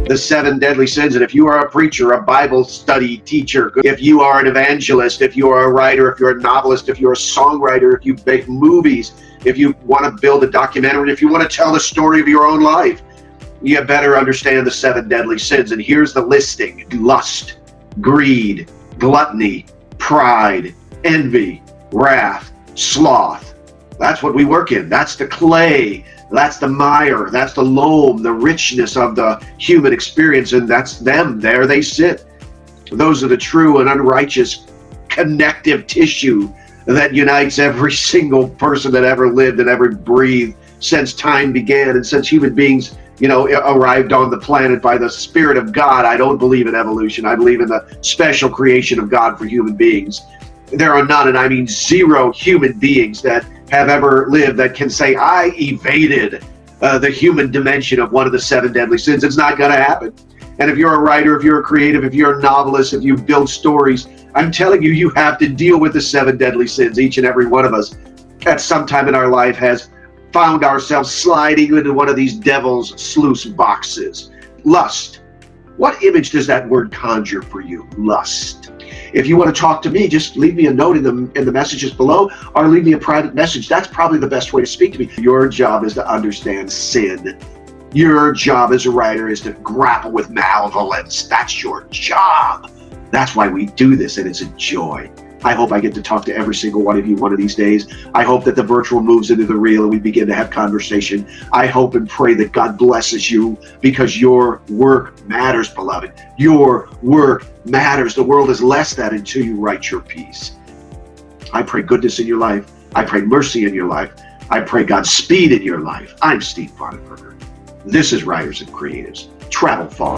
The seven deadly sins. And if you are a preacher, a Bible study teacher, if you are an evangelist, if you are a writer, if you're a novelist, if you're a songwriter, if you make movies, if you want to build a documentary, if you want to tell the story of your own life, you better understand the seven deadly sins. And here's the listing: lust, greed, gluttony, pride, envy, wrath, sloth. That's what we work in. That's the clay. That's the mire. That's the loam, the richness of the human experience. And that's them. There they sit. Those are the true and unrighteous connective tissue that unites every single person that ever lived and ever breathed since time began and since human beings, arrived on the planet by the Spirit of God. I don't believe in evolution. I believe in the special creation of God for human beings. There are none, and I mean zero, human beings that have ever lived that can say, I evaded the human dimension of one of the seven deadly sins. It's not going to happen. And if you're a writer, if you're a creative, if you're a novelist, if you build stories, I'm telling you, you have to deal with the seven deadly sins. Each and every one of us at some time in our life has found ourselves sliding into one of these devil's sluice boxes. Lust. What image does that word conjure for you? Lust. If you want to talk to me, just leave me a note in the messages below, or leave me a private message. That's probably the best way to speak to me. Your job is to understand sin. Your job as a writer is to grapple with malevolence. That's your job. That's why we do this, and it's a joy. I hope I get to talk to every single one of you one of these days. I hope that the virtual moves into the real and we begin to have conversation. I hope and pray that God blesses you, because your work matters, beloved. Your work matters. The world is less than until you write your piece. I pray goodness in your life. I pray mercy in your life. I pray God's speed in your life. I'm Steve Bonenberger. This is Writers and Creatives. Travel far.